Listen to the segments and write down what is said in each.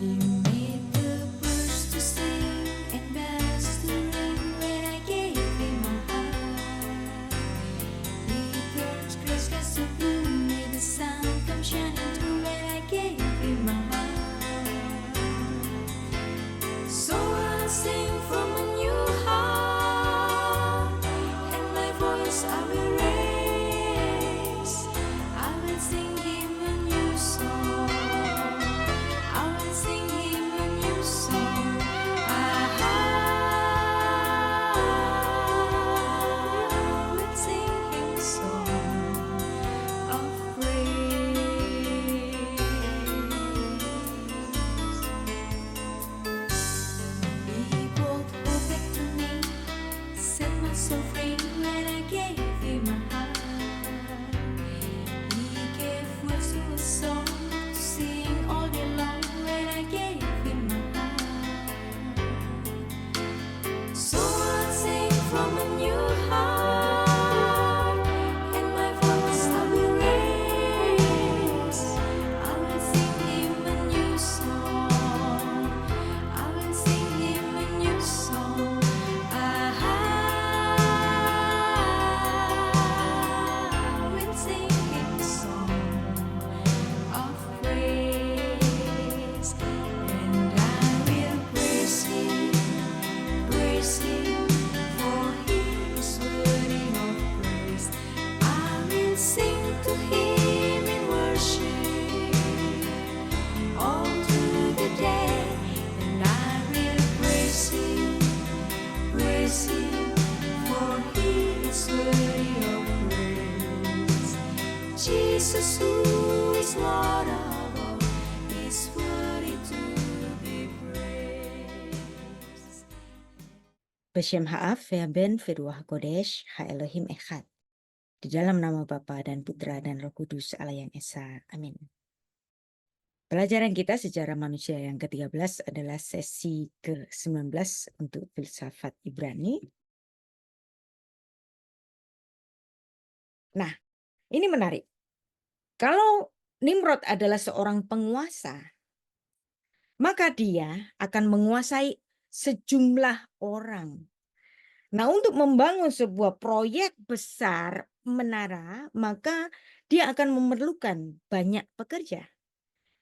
He made the birds to sing and bells to ring when I gave him my heart. He turns gray skies to blue, made the sun come shining through when I gave him my heart. So I'll sing from a new heart, and my voice I will raise. I will sing him a new song. I will sing him a new song. I will sing him a song of praise. He brought hope back to me, set my soul free when I gave him my heart. He gave words to a song to sing all day long when I gave him my heart. So I'll sing from a new heart, and my voice I will raise. I will sing him a new song. I will sing him a new song. I will sing him a song of praise, and I will praise him, for he is worthy of praise. I will sing to him in worship all through the day, and I will praise him, for he is worthy of praise. Jesus, who is Lord of all, is worthy to be praised. Beshem Ha'af, Ve'aben, Ve'ruach HaKodesh, Ha'elohim Echad. Di dalam nama Bapa dan Putra dan Roh Kudus Allah yang Esa. Amin. Pelajaran kita sejarah manusia yang ke-13 adalah sesi ke-19 untuk filsafat Ibrani. Nah, ini menarik. Kalau Nimrod adalah seorang penguasa, maka dia akan menguasai sejumlah orang. Nah, untuk membangun sebuah proyek besar menara, maka dia akan memerlukan banyak pekerja.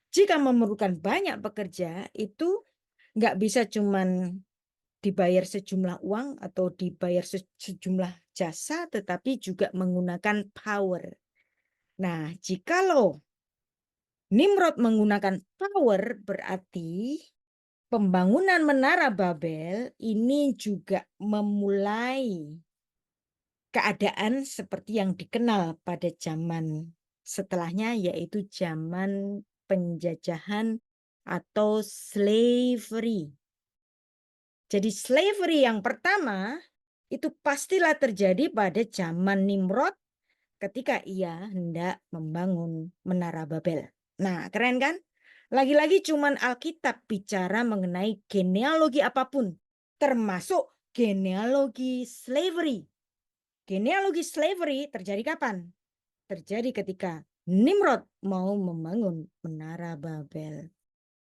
Jika memerlukan banyak pekerja, itu nggak bisa cuman dibayar sejumlah uang atau dibayar sejumlah jasa, tetapi juga menggunakan power. Nah, jikalau Nimrod menggunakan power, berarti pembangunan menara Babel ini juga memulai keadaan seperti yang dikenal pada zaman setelahnya, yaitu zaman penjajahan atau slavery. Jadi slavery yang pertama itu pastilah terjadi pada zaman Nimrod ketika ia hendak membangun menara Babel. Nah, keren kan? Lagi-lagi cuman Alkitab bicara mengenai genealogi apapun, termasuk genealogi slavery. Genealogi slavery terjadi kapan? Terjadi ketika Nimrod mau membangun menara Babel.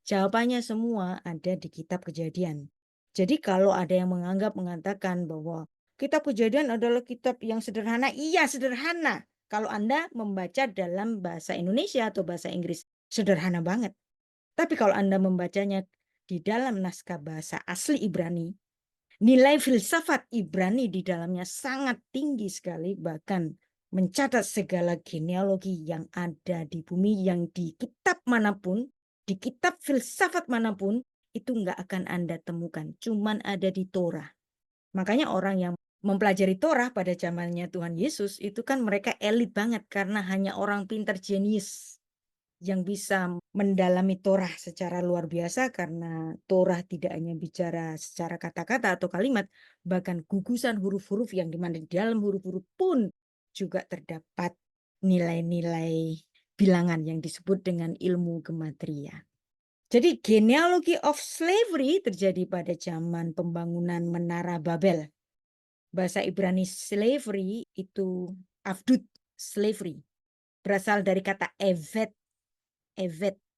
Jawabannya semua ada di kitab Kejadian. Jadi kalau ada yang mengatakan bahwa kitab Kejadian adalah kitab yang sederhana, iya sederhana. Kalau Anda membaca dalam bahasa Indonesia atau bahasa Inggris, sederhana banget. Tapi kalau Anda membacanya di dalam naskah bahasa asli Ibrani, nilai filsafat Ibrani di dalamnya sangat tinggi sekali, bahkan mencatat segala genealogi yang ada di bumi, yang di kitab manapun, di kitab filsafat manapun, itu nggak akan Anda temukan, cuman ada di Torah. Makanya orang yang mempelajari Torah pada zamannya Tuhan Yesus, itu kan mereka elit banget, karena hanya orang pintar jenius yang bisa mendalami Torah secara luar biasa, karena Torah tidak hanya bicara secara kata-kata atau kalimat, bahkan gugusan huruf-huruf yang dimana di dalam huruf-huruf pun juga terdapat nilai-nilai bilangan yang disebut dengan ilmu gematria. Jadi genealogy of slavery terjadi pada zaman pembangunan menara Babel. Bahasa Ibrani slavery itu avdut, slavery. Berasal dari kata evet,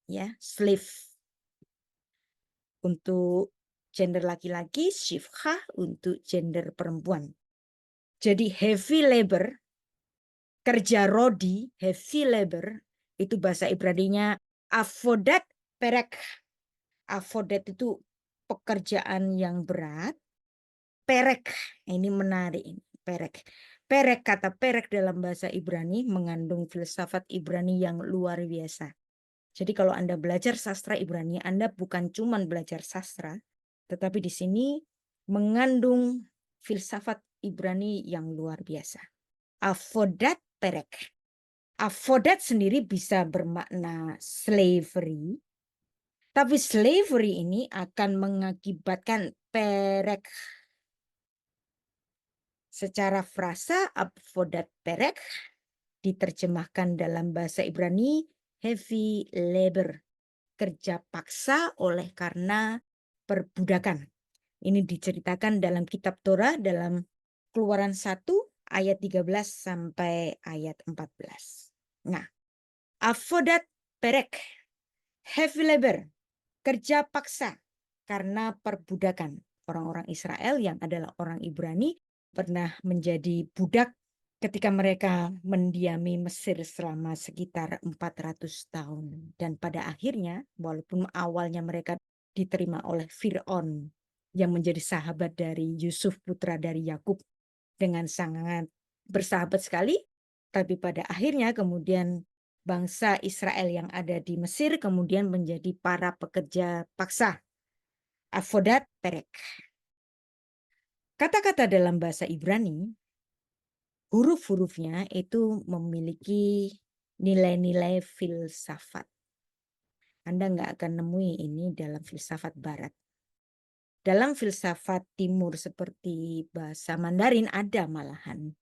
ya, slave. untuk gender laki-laki, shifcha untuk gender perempuan. Jadi heavy labor, kerja rodi, heavy labor, itu bahasa Ibraninya avodat perek. Avodat itu pekerjaan yang berat. Perek, ini menarik ini, perek. Perek, kata perek dalam bahasa Ibrani mengandung filsafat Ibrani yang luar biasa. Jadi kalau Anda belajar sastra Ibrani, Anda bukan cuma belajar sastra, tetapi di sini mengandung filsafat Ibrani yang luar biasa. Avodat perek. Avodat sendiri bisa bermakna slavery, tapi slavery ini akan mengakibatkan perek. Secara frasa avodat perek diterjemahkan dalam bahasa Ibrani heavy labor, kerja paksa oleh karena perbudakan. Ini diceritakan dalam kitab Torah dalam Keluaran 1 ayat 13 sampai ayat 14. Nah, avodat perek, heavy labor, kerja paksa karena perbudakan. Orang-orang Israel yang adalah orang Ibrani pernah menjadi budak ketika mereka mendiami Mesir selama sekitar 400 tahun. Dan pada akhirnya, walaupun awalnya mereka diterima oleh Fir'aun yang menjadi sahabat dari Yusuf putra dari Yakub dengan sangat bersahabat sekali, tapi pada akhirnya kemudian bangsa Israel yang ada di Mesir kemudian menjadi para pekerja paksa. Avodat perek. Kata-kata dalam bahasa Ibrani, huruf-hurufnya itu memiliki nilai-nilai filsafat. Anda nggak akan nemui ini dalam filsafat barat. Dalam filsafat timur seperti bahasa Mandarin ada malahan.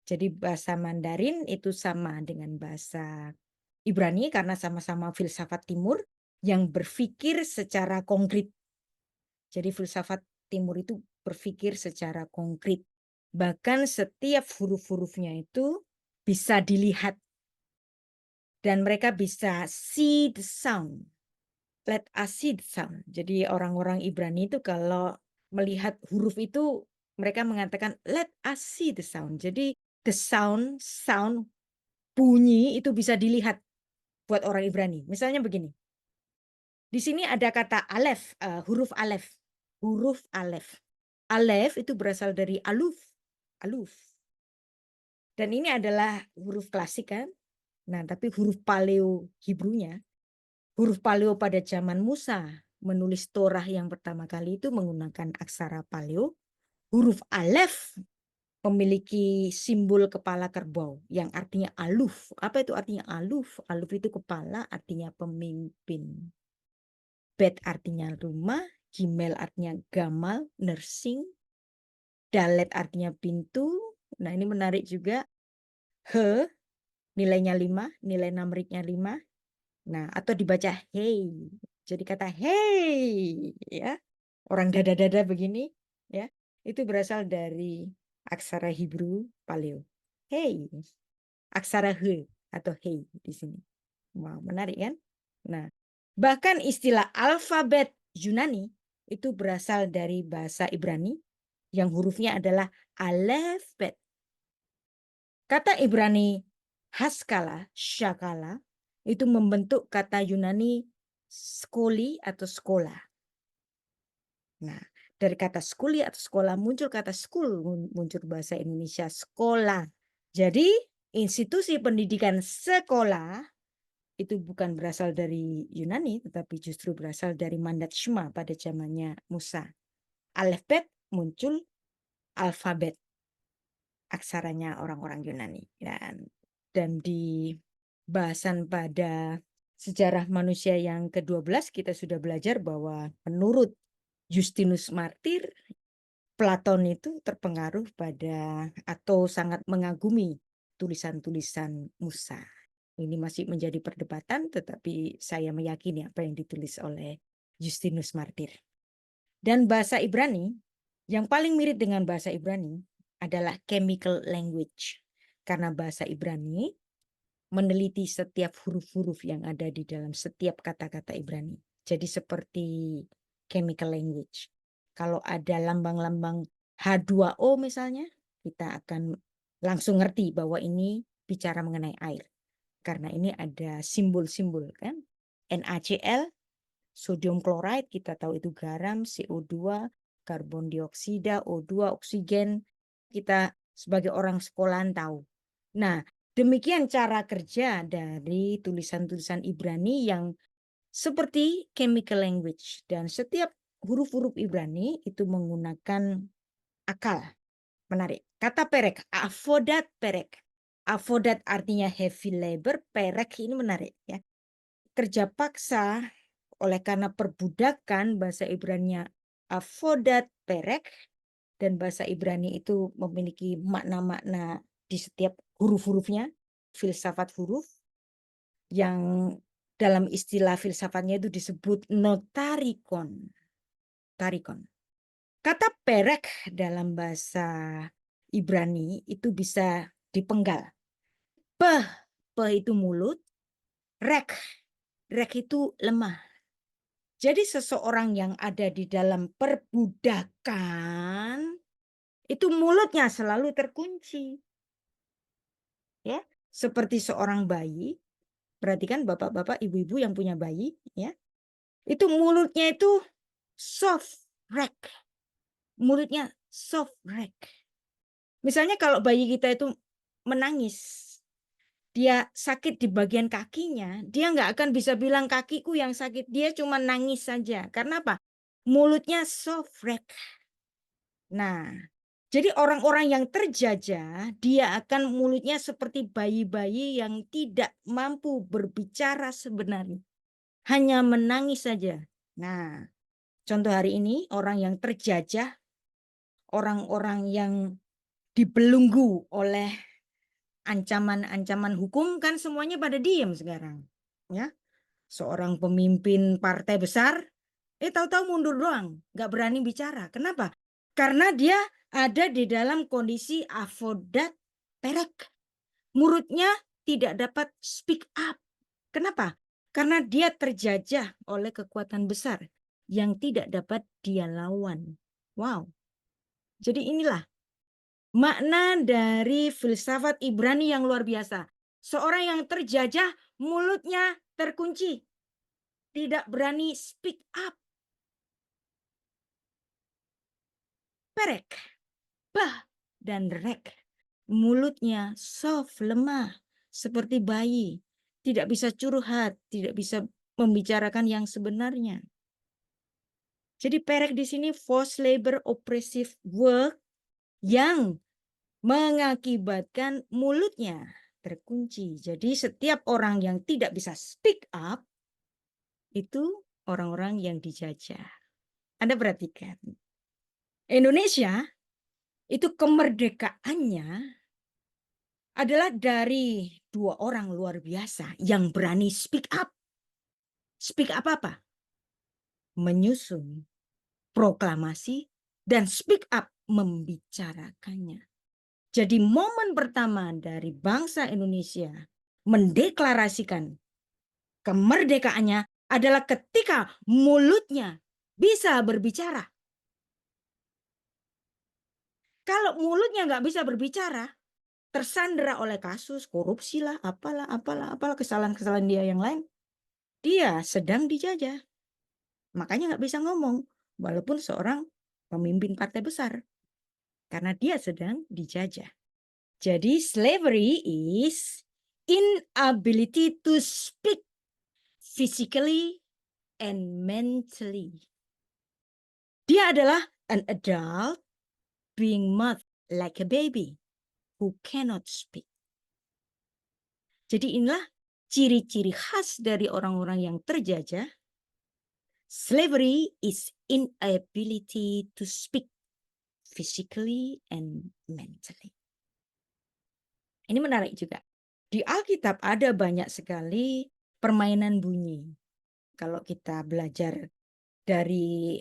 Jadi bahasa Mandarin itu sama dengan bahasa Ibrani karena sama-sama filsafat timur yang berpikir secara konkret. Jadi filsafat timur itu berpikir secara konkret. Bahkan setiap huruf-hurufnya itu bisa dilihat. Dan mereka bisa see the sound. Let us see the sound. Jadi orang-orang Ibrani itu kalau melihat huruf itu mereka mengatakan let us see the sound. Jadi the sound bunyi itu bisa dilihat buat orang Ibrani. Misalnya begini. Di sini ada kata alef, huruf alef. Huruf alef. Alef itu berasal dari aluf. Aluf. Dan ini adalah huruf klasik kan. Nah, tapi huruf paleo Hebrunya, huruf paleo pada zaman Musa menulis Torah yang pertama kali itu menggunakan aksara paleo. Huruf alef memiliki simbol kepala kerbau yang artinya aluf. Apa itu artinya aluf? Aluf itu kepala, artinya pemimpin. Bet artinya rumah, gimel artinya gamal, nursing, dalet artinya pintu. Nah, ini menarik juga. He, nilainya 5, nilai numeriknya 5. Nah, atau dibaca hey. Jadi kata hey, ya. Orang dada-dada begini, ya. Itu berasal dari aksara Hebrew paleo. Hey. Aksara he atau hey di sini. Wow, menarik kan? Nah, bahkan istilah alfabet Yunani itu berasal dari bahasa Ibrani yang hurufnya adalah alefbet. Kata Ibrani haskala, syakala, itu membentuk kata Yunani skoli atau sekolah. Nah, dari kata skuli atau sekolah muncul kata skul, muncul bahasa Indonesia sekolah. Jadi, institusi pendidikan sekolah itu bukan berasal dari Yunani, tetapi justru berasal dari mandat Shema pada zamannya Musa. Alefbet muncul alfabet, aksaranya orang-orang Yunani. Dan di bahasan pada sejarah manusia yang ke-12 kita sudah belajar bahwa menurut Justinus Martir, Platon itu terpengaruh pada atau sangat mengagumi tulisan-tulisan Musa. Ini masih menjadi perdebatan, tetapi saya meyakini apa yang ditulis oleh Justinus Martir. Dan bahasa Ibrani, yang paling mirip dengan bahasa Ibrani adalah chemical language. Karena bahasa Ibrani meneliti setiap huruf-huruf yang ada di dalam setiap kata-kata Ibrani. Jadi seperti chemical language. Kalau ada lambang-lambang H2O misalnya, kita akan langsung ngerti bahwa ini bicara mengenai air. Karena ini ada simbol-simbol kan. NaCl, sodium chloride, kita tahu itu garam, CO2, karbon dioksida, O2, oksigen. Kita sebagai orang sekolahan tahu. Nah, demikian cara kerja dari tulisan-tulisan Ibrani yang seperti chemical language. Dan setiap huruf-huruf Ibrani itu menggunakan akal. Menarik. Kata perek, avodat perek. Avodat artinya heavy labor, perek ini menarik ya. Kerja paksa oleh karena perbudakan, bahasa Ibrani avodat perek, dan bahasa Ibrani itu memiliki makna-makna di setiap huruf-hurufnya, filsafat huruf yang dalam istilah filsafatnya itu disebut notarikon. Tarikon. Kata perek dalam bahasa Ibrani itu bisa dipenggal. Peh itu mulut, rek itu lemah. Jadi seseorang yang ada di dalam perbudakan itu mulutnya selalu terkunci. Ya, seperti seorang bayi. Perhatikan bapak-bapak, ibu-ibu yang punya bayi, ya. Itu mulutnya itu soft rek. Mulutnya soft rek. Misalnya kalau bayi kita itu menangis, dia sakit di bagian kakinya, dia nggak akan bisa bilang kakiku yang sakit, dia cuma nangis saja. Karena apa? Mulutnya soft rek. Nah, jadi orang-orang yang terjajah, dia akan mulutnya seperti bayi-bayi yang tidak mampu berbicara sebenarnya. Hanya menangis saja. Nah, contoh hari ini orang yang terjajah, orang-orang yang dibelenggu oleh ancaman-ancaman hukum kan semuanya pada diem sekarang. Ya, seorang pemimpin partai besar, tahu-tahu mundur doang, nggak berani bicara. Kenapa? Karena dia ada di dalam kondisi avodat perek. Mulutnya tidak dapat speak up. Kenapa? Karena dia terjajah oleh kekuatan besar yang tidak dapat dia lawan. Wow. Jadi inilah makna dari filsafat Ibrani yang luar biasa. Seorang yang terjajah, mulutnya terkunci. Tidak berani speak up. Perek, bah, dan rek. Mulutnya soft, lemah, seperti bayi. Tidak bisa curhat, tidak bisa membicarakan yang sebenarnya. Jadi perek di sini forced labor oppressive work yang mengakibatkan mulutnya terkunci. Jadi setiap orang yang tidak bisa speak up itu orang-orang yang dijajah. Anda perhatikan. Indonesia itu kemerdekaannya adalah dari dua orang luar biasa yang berani speak up. Speak up apa? Menyusun proklamasi dan speak up membicarakannya. Jadi momen pertama dari bangsa Indonesia mendeklarasikan kemerdekaannya adalah ketika mulutnya bisa berbicara. Kalau mulutnya nggak bisa berbicara, tersandera oleh kasus korupsi lah, apalah, kesalahan-kesalahan dia yang lain, dia sedang dijajah. Makanya nggak bisa ngomong, walaupun seorang pemimpin partai besar. Karena dia sedang dijajah. Jadi slavery is inability to speak physically and mentally. Dia adalah an adult being mouthed like a baby who cannot speak. Jadi inilah ciri-ciri khas dari orang-orang yang terjajah. Slavery is inability to speak physically and mentally. Ini menarik juga. Di Alkitab ada banyak sekali permainan bunyi. Kalau kita belajar dari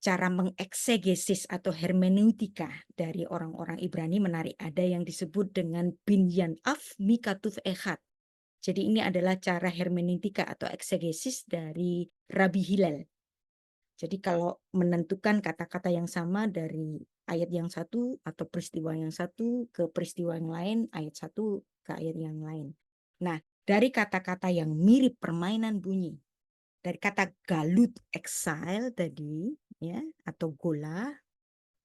cara mengeksegesis atau hermeneutika dari orang-orang Ibrani, menarik. Ada yang disebut dengan binyan af mikatuf echad. Jadi ini adalah cara hermeneutika atau eksegesis dari Rabi Hillel. Jadi kalau menentukan kata-kata yang sama dari ayat yang satu atau peristiwa yang satu ke peristiwa yang lain, ayat satu ke ayat yang lain. Nah, dari kata-kata yang mirip permainan bunyi, dari kata galut exile tadi, ya, atau gola,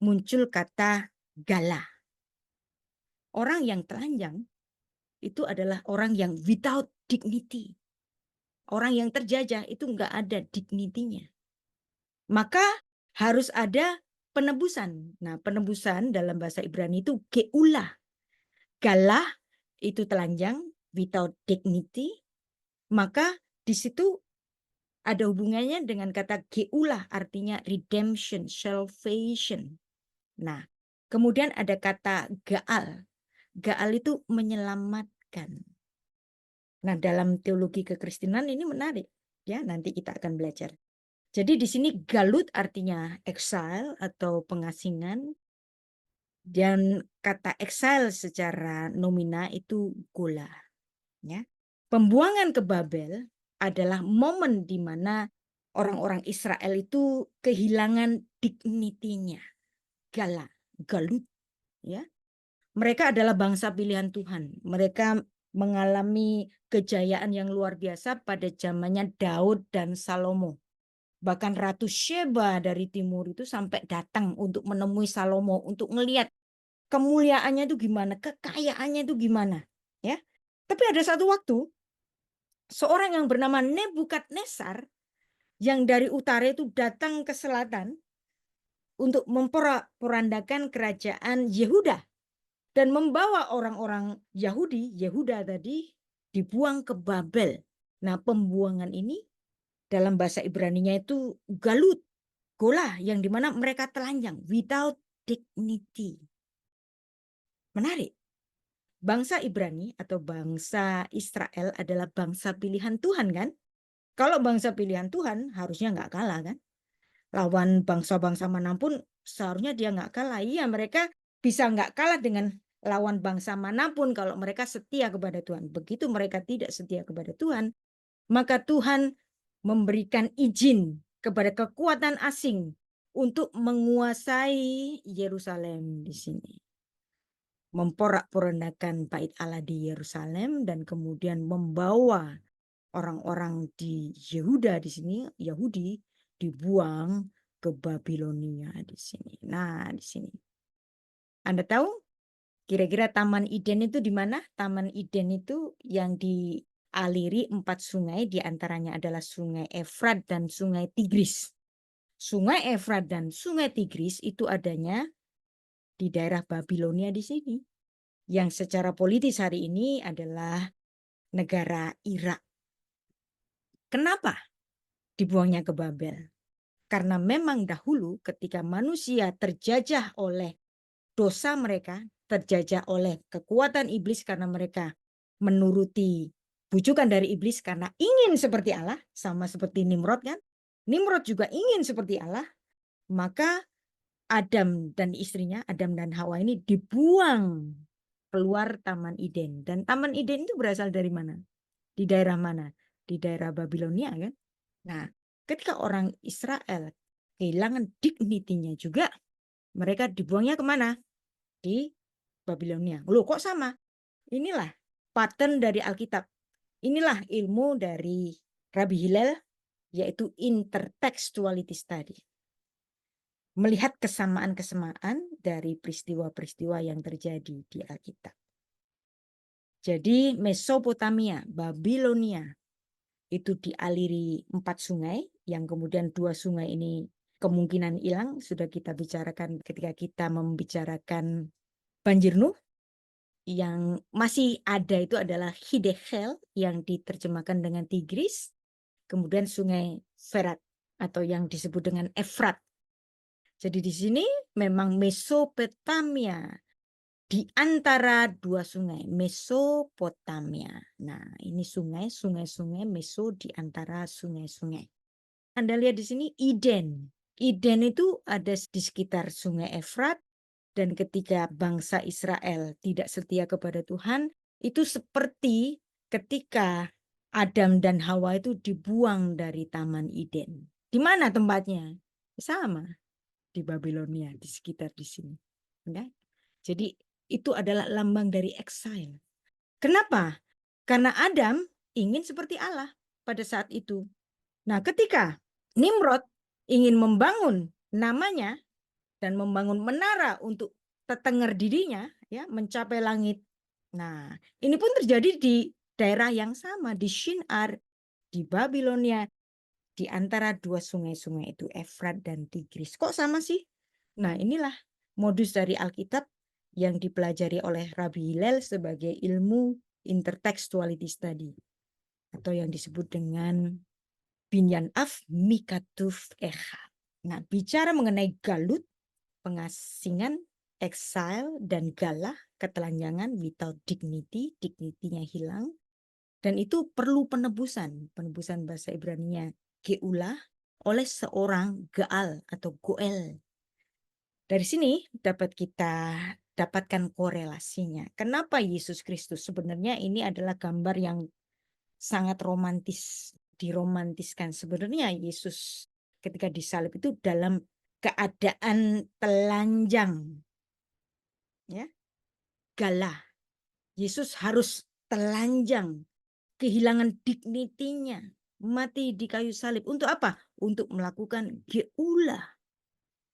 muncul kata gala. Orang yang telanjang itu adalah orang yang without dignity. Orang yang terjajah itu enggak ada dignity-nya. Maka harus ada penebusan. Nah, penebusan dalam bahasa Ibrani itu geulah. Galah itu telanjang, without dignity. Maka di situ ada hubungannya dengan kata geulah, artinya redemption, salvation. Nah, kemudian ada kata gaal. Gaal itu menyelamatkan. Nah, dalam teologi kekristenan ini menarik. Ya, nanti kita akan belajar. Jadi di sini galut artinya exile atau pengasingan. Dan kata exile secara nomina itu gola. Ya. Pembuangan ke Babel adalah momen di mana orang-orang Israel itu kehilangan dignity-nya. Gala, galut. Ya. Mereka adalah bangsa pilihan Tuhan. Mereka mengalami kejayaan yang luar biasa pada zamannya Daud dan Salomo. Bahkan Ratu Sheba dari timur itu sampai datang untuk menemui Salomo untuk melihat kemuliaannya itu gimana, kekayaannya itu gimana, ya. Tapi ada satu waktu seorang yang bernama Nebukadnezar yang dari utara itu datang ke selatan untuk memporak-porandakan kerajaan Yehuda dan membawa orang-orang Yehuda tadi dibuang ke Babel. Nah, pembuangan ini dalam bahasa Ibraninya itu galut, golah, yang dimana mereka telanjang, without dignity. Menarik. Bangsa Ibrani atau bangsa Israel adalah bangsa pilihan Tuhan kan? Kalau bangsa pilihan Tuhan harusnya nggak kalah kan? Lawan bangsa-bangsa manapun seharusnya dia nggak kalah. Iya, mereka bisa nggak kalah dengan lawan bangsa manapun kalau mereka setia kepada Tuhan. Begitu mereka tidak setia kepada Tuhan, maka Tuhan memberikan izin kepada kekuatan asing untuk menguasai Yerusalem di sini. Memporak-porandakan bait Allah di Yerusalem dan kemudian membawa orang-orang di Yehuda di sini, Yahudi, dibuang ke Babilonia di sini. Nah, di sini. Anda tahu kira-kira Taman Eden itu di mana? Taman Eden itu yang dialiri 4 sungai, diantaranya adalah Sungai Efrat dan Sungai Tigris. Sungai Efrat dan Sungai Tigris itu adanya di daerah Babilonia di sini. Yang secara politis hari ini adalah negara Irak. Kenapa dibuangnya ke Babel? Karena memang dahulu ketika manusia terjajah oleh dosa mereka, terjajah oleh kekuatan iblis karena mereka menuruti bujukan dari iblis karena ingin seperti Allah, sama seperti Nimrod kan? Nimrod juga ingin seperti Allah, maka Adam dan istrinya, Adam dan Hawa ini dibuang keluar Taman Eden. Dan Taman Eden itu berasal dari mana? Di daerah mana? Di daerah Babilonia kan? Nah, ketika orang Israel kehilangan dignity-nya juga, mereka dibuangnya kemana? Di Babilonia. Loh, kok sama? Inilah pattern dari Alkitab. Inilah ilmu dari Rabbi Hillel, yaitu intertekstualitas tadi. Melihat kesamaan-kesamaan dari peristiwa-peristiwa yang terjadi di Alkitab. Jadi Mesopotamia, Babilonia, itu dialiri 4 sungai, yang kemudian 2 sungai ini kemungkinan hilang. Sudah kita bicarakan ketika kita membicarakan banjir Nuh. Yang masih ada itu adalah Hiddekel yang diterjemahkan dengan Tigris. Kemudian sungai Ferat atau yang disebut dengan Efrat. Jadi di sini memang Mesopotamia di antara 2 sungai, Mesopotamia. Nah, ini sungai-sungai Meso di antara sungai-sungai. Anda lihat di sini Eden. Eden itu ada di sekitar sungai Efrat, dan ketika bangsa Israel tidak setia kepada Tuhan, itu seperti ketika Adam dan Hawa itu dibuang dari Taman Eden. Di mana tempatnya? Sama di Babilonia, di sekitar di sini. Ya. Jadi itu adalah lambang dari exile. Kenapa? Karena Adam ingin seperti Allah pada saat itu. Nah, ketika Nimrod ingin membangun namanya dan membangun menara untuk tetenger dirinya, ya, mencapai langit. Nah, ini pun terjadi di daerah yang sama, di Shinar, di Babilonia, di antara dua sungai-sungai itu, Efrat dan Tigris. Kok sama sih? Nah, inilah modus dari Alkitab yang dipelajari oleh Rabbi Hillel sebagai ilmu intertextuality study, atau yang disebut dengan Binyan Af Mikatuf Echa. Nah, bicara mengenai galut, pengasingan, exile, dan galah, ketelanjangan without dignity, dignity-nya hilang. Dan itu perlu penebusan bahasa Ibrani-nya geulah oleh seorang Gaal atau Goel. Dari sini dapat kita dapatkan korelasinya. Kenapa Yesus Kristus? Sebenarnya ini adalah gambar yang sangat romantis, diromantiskan. Sebenarnya Yesus ketika disalib itu dalam keadaan telanjang, ya, galah. Yesus harus telanjang, kehilangan dignitinya, mati di kayu salib. Untuk apa? Untuk melakukan geulah.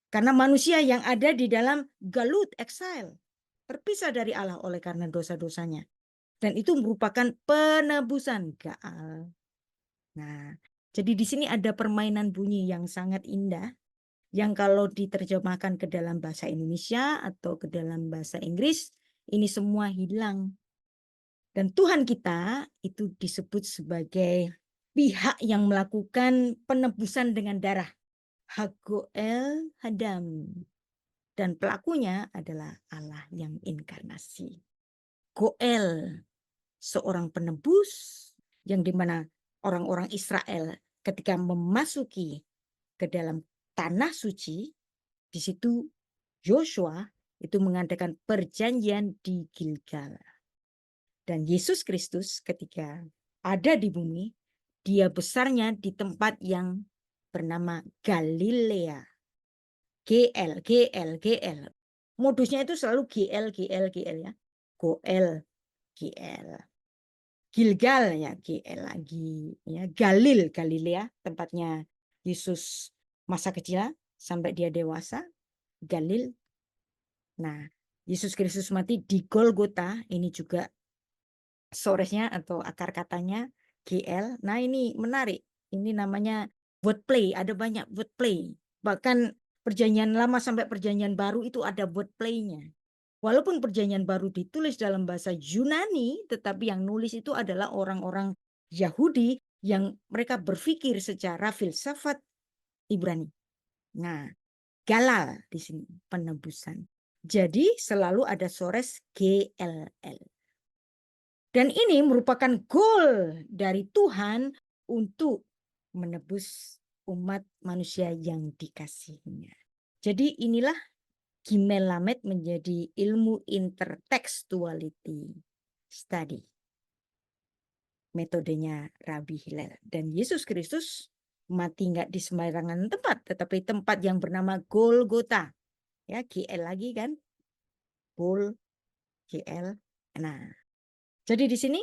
Karena manusia yang ada di dalam galut, exile, terpisah dari Allah oleh karena dosa-dosanya. Dan itu merupakan penebusan Gaal. Nah, jadi di sini ada permainan bunyi yang sangat indah, yang kalau diterjemahkan ke dalam bahasa Indonesia atau ke dalam bahasa Inggris, ini semua hilang. Dan Tuhan kita itu disebut sebagai pihak yang melakukan penebusan dengan darah. Hagoel Hadam. Dan pelakunya adalah Allah yang inkarnasi. Goel, seorang penebus yang dimana orang-orang Israel ketika memasuki ke dalam tanah suci, di situ Joshua itu mengadakan perjanjian di Gilgal. Dan Yesus Kristus ketika ada di bumi, dia besarnya di tempat yang bernama Galilea. GL, GL, GL. Modusnya itu selalu GL, GL, GL ya. Goel, GL. Gilgal ya, GL lagi. Ya. Galil, Galilea, tempatnya Yesus masa kecil sampai dia dewasa. Galil. Nah, Yesus Kristus mati di Golgota, ini juga soresnya atau akar katanya GL. Nah, ini menarik. Ini namanya wordplay, ada banyak wordplay. Bahkan perjanjian lama sampai perjanjian baru itu ada wordplay-nya. Walaupun perjanjian baru ditulis dalam bahasa Yunani, tetapi yang nulis itu adalah orang-orang Yahudi yang mereka berpikir secara filsafat Ibrani. Nah, galal di sini penebusan. Jadi selalu ada sores GLL. Dan ini merupakan goal dari Tuhan untuk menebus umat manusia yang dikasihinya. Jadi inilah Gimel Lamed menjadi ilmu intertextuality study. Metodenya Rabbi Hillel. Dan Yesus Kristus mati nggak di sembarangan tempat, tetapi tempat yang bernama Golgota. Ya, GL lagi kan? Gol, GL. Nah, jadi di sini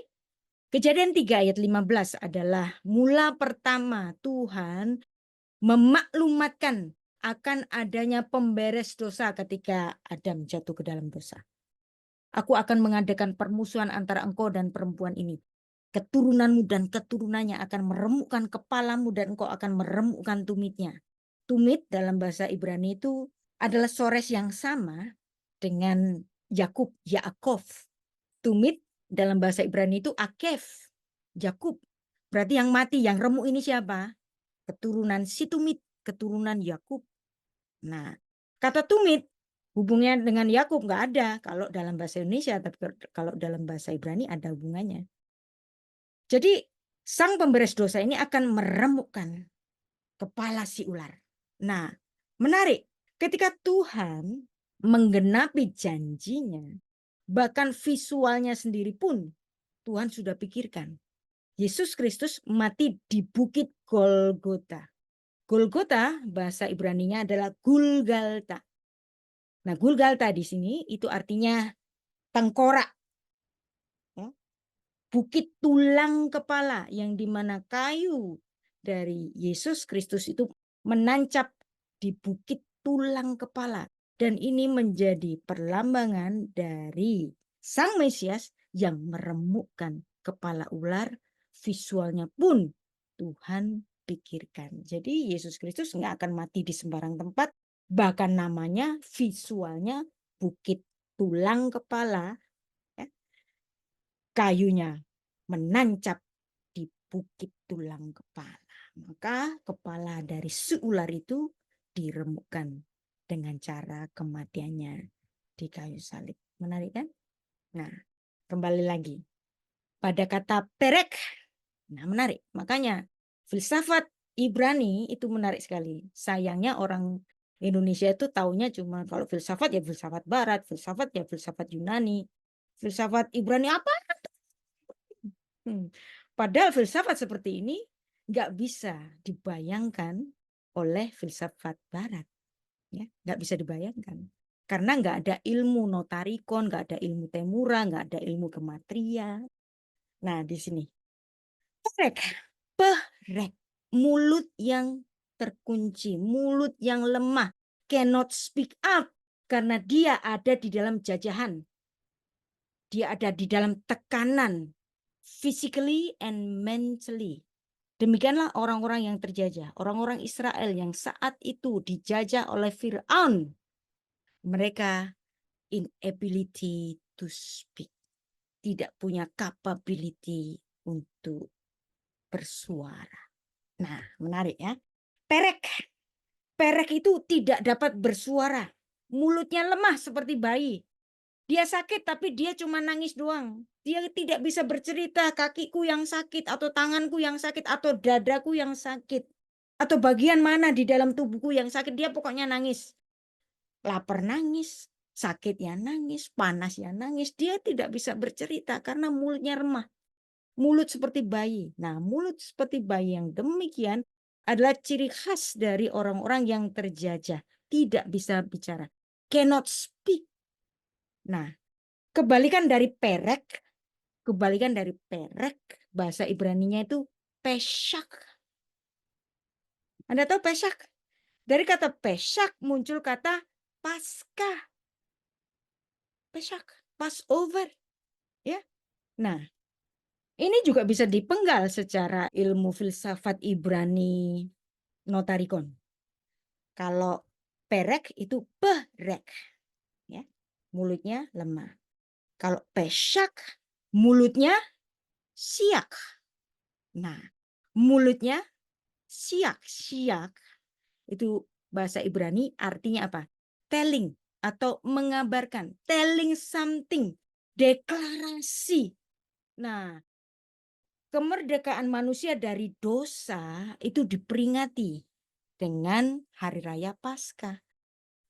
Kejadian 3 ayat 15 adalah mula pertama Tuhan memaklumatkan akan adanya pemberes dosa ketika Adam jatuh ke dalam dosa. Aku akan mengadakan permusuhan antara engkau dan perempuan ini. Keturunanmu dan keturunannya akan meremukkan kepalamu dan engkau akan meremukkan tumitnya. Tumit dalam bahasa Ibrani itu adalah sores yang sama dengan Yakub, Yaakov. Tumit dalam bahasa Ibrani itu Akef, Yakub. Berarti yang mati, yang remuk ini siapa? Keturunan si Tumit, keturunan Yakub. Nah, kata Tumit hubungnya dengan Yakub nggak ada kalau dalam bahasa Indonesia, tapi kalau dalam bahasa Ibrani ada hubungannya. Jadi sang pemberes dosa ini akan meremukkan kepala si ular. Nah, menarik. Ketika Tuhan menggenapi janjinya, bahkan visualnya sendiri pun Tuhan sudah pikirkan. Yesus Kristus mati di Bukit Golgota. Golgota bahasa Ibraninya adalah Gulgalta. Nah, Gulgalta di sini itu artinya tengkorak, ya. Bukit tulang kepala, yang dimana kayu dari Yesus Kristus itu menancap di bukit tulang kepala. Dan ini menjadi perlambangan dari Sang Mesias yang meremukkan kepala ular. Visualnya pun Tuhan pikirkan. Jadi Yesus Kristus nggak akan mati di sembarang tempat. Bahkan namanya, visualnya bukit tulang kepala, ya, kayunya menancap di bukit tulang kepala. Maka kepala dari si ular itu diremukkan dengan cara kematiannya di kayu salib. Menarik kan? Nah, kembali lagi pada kata perek. Nah, menarik. Makanya filsafat Ibrani itu menarik sekali. Sayangnya orang Indonesia itu taunya cuma kalau filsafat ya filsafat Barat, filsafat ya filsafat Yunani, filsafat Ibrani apa? Padahal filsafat seperti ini nggak bisa dibayangkan oleh filsafat Barat, ya, nggak bisa dibayangkan karena nggak ada ilmu notarikon, nggak ada ilmu temura, nggak ada ilmu gematria. Nah, di sini perek, mulut yang terkunci, mulut yang lemah, cannot speak up karena dia ada di dalam jajahan, dia ada di dalam tekanan, physically and mentally. Demikianlah orang-orang yang terjajah, orang-orang Israel yang saat itu dijajah oleh Fir'aun. Mereka inability to speak, tidak punya capability untuk bersuara. Nah, menarik ya. Perek itu tidak dapat bersuara. Mulutnya lemah seperti bayi. Dia sakit tapi dia cuma nangis doang. Dia tidak bisa bercerita, kakiku yang sakit atau tanganku yang sakit atau dadaku yang sakit. Atau bagian mana di dalam tubuhku yang sakit, dia pokoknya nangis. Lapar nangis, sakit ya nangis, panas ya nangis. Dia tidak bisa bercerita karena mulutnya remah. Mulut seperti bayi. Nah, mulut seperti bayi yang demikian adalah ciri khas dari orang-orang yang terjajah. Tidak bisa bicara. Cannot speak. Nah, kebalikan dari perek, bahasa Ibraninya itu pesyak. Anda tahu pesyak? Dari kata pesyak muncul kata pasca. Pesyak, Passover. Ya. Nah, ini juga bisa dipenggal secara ilmu filsafat Ibrani notarikon. Kalau perek itu perek, ya, mulutnya lemah. Kalau pesyak, mulutnya siak. Nah, mulutnya siak. Siak itu bahasa Ibrani artinya apa? Telling atau mengabarkan. Telling something. Deklarasi. Nah, kemerdekaan manusia dari dosa itu diperingati dengan Hari Raya Paskah.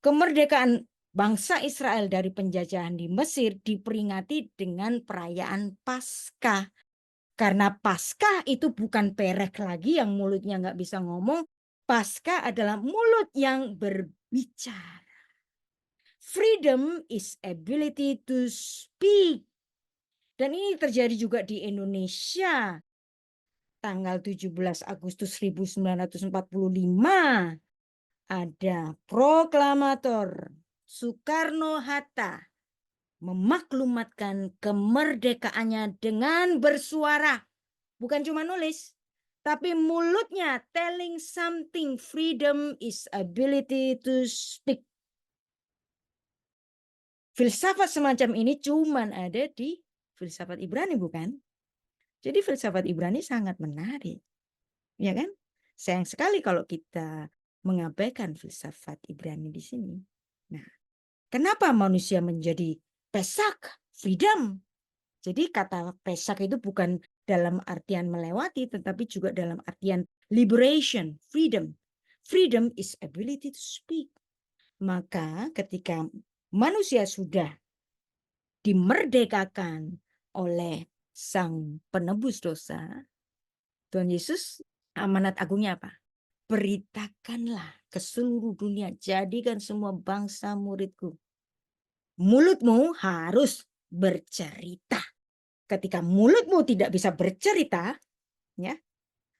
Kemerdekaan bangsa Israel dari penjajahan di Mesir diperingati dengan perayaan Paskah. Karena Paskah itu bukan perek lagi yang mulutnya nggak bisa ngomong. Paskah adalah mulut yang berbicara. Freedom is ability to speak. Dan ini terjadi juga di Indonesia. Tanggal 17 Agustus 1945 ada proklamator Soekarno-Hatta memaklumatkan kemerdekaannya dengan bersuara. Bukan cuma nulis, tapi mulutnya telling something. Freedom is ability to speak. Filsafat semacam ini cuma ada di filsafat Ibrani, bukan? Jadi filsafat Ibrani sangat menarik. Ya kan? Sayang sekali kalau kita mengabaikan filsafat Ibrani di sini. Nah, kenapa manusia menjadi pesak? Freedom. Jadi kata pesak itu bukan dalam artian melewati, tetapi juga dalam artian liberation, freedom. Freedom is ability to speak. Maka ketika manusia sudah dimerdekakan oleh Sang Penebus dosa, Tuhan Yesus, amanat agungnya apa? beritakanlah ke seluruh dunia, jadikan semua bangsa muridku. Mulutmu harus bercerita. Ketika mulutmu tidak bisa bercerita, ya,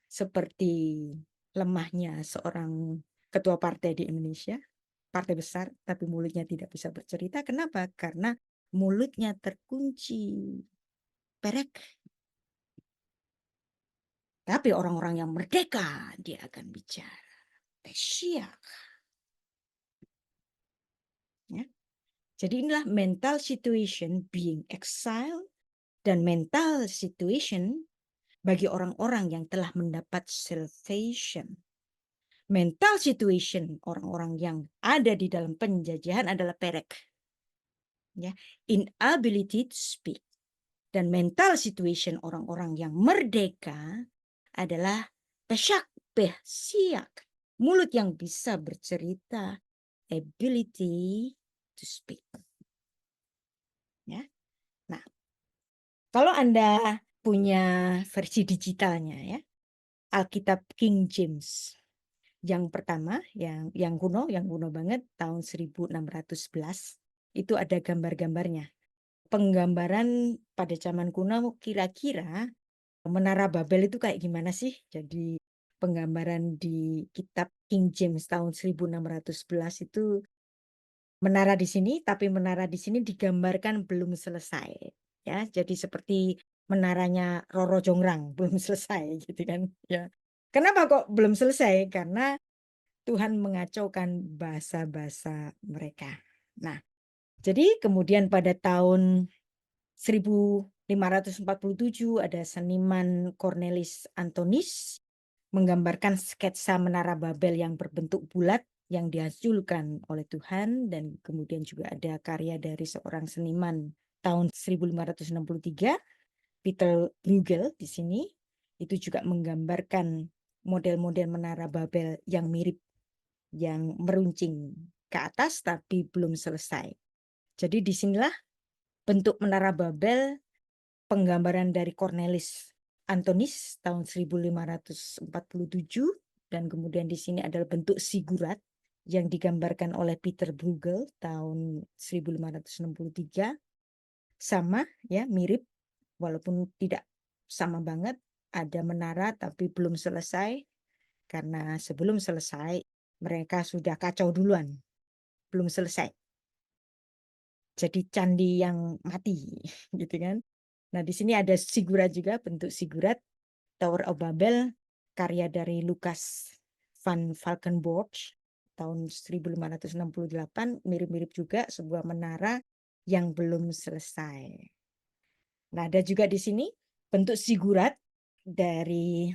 seperti lemahnya seorang ketua partai di Indonesia, partai besar, tapi mulutnya tidak bisa bercerita. Kenapa? Karena mulutnya terkunci. Perek. Tapi orang-orang yang merdeka, dia akan bicara. Pesyak. Ya. Jadi inilah mental situation being exiled dan mental situation bagi orang-orang yang telah mendapat salvation. Mental situation orang-orang yang ada di dalam penjajahan adalah perek. Ya, inability to speak. Dan mental situation orang-orang yang merdeka adalah pesyak, siak. Mulut yang bisa bercerita, ability to speak. Ya. Nah, kalau Anda punya versi digitalnya ya, Alkitab King James yang pertama, yang kuno banget tahun 1611 itu ada gambar-gambarnya. Penggambaran pada zaman kuno kira-kira Menara Babel itu kayak gimana sih? Jadi penggambaran di kitab King James tahun 1611 itu menara di sini, tapi menara di sini digambarkan belum selesai. Ya, jadi seperti menaranya Roro Jonggrang belum selesai gitu kan. Ya. Kenapa kok belum selesai? Karena Tuhan mengacaukan bahasa-bahasa mereka. Nah, jadi kemudian pada tahun 1547 ada seniman Cornelis Antonis menggambarkan sketsa Menara Babel yang berbentuk bulat yang dihasilkan oleh Tuhan, dan kemudian juga ada karya dari seorang seniman tahun 1563 Peter Bruegel di sini itu juga menggambarkan model-model Menara Babel yang mirip, yang meruncing ke atas tapi belum selesai. Jadi disinilah bentuk Menara Babel, penggambaran dari Cornelis Antonis tahun 1547, dan kemudian di sini adalah bentuk sigurat yang digambarkan oleh Peter Bruegel tahun 1563. Sama ya, mirip walaupun tidak sama banget, ada menara tapi belum selesai karena sebelum selesai mereka sudah kacau duluan, belum selesai. Jadi candi yang mati gitu kan. Nah, di sini ada sigurat juga, bentuk sigurat Tower of Babel karya dari Lucas van Valkenburg tahun 1568, mirip-mirip juga sebuah menara yang belum selesai. Nah, ada juga di sini bentuk sigurat dari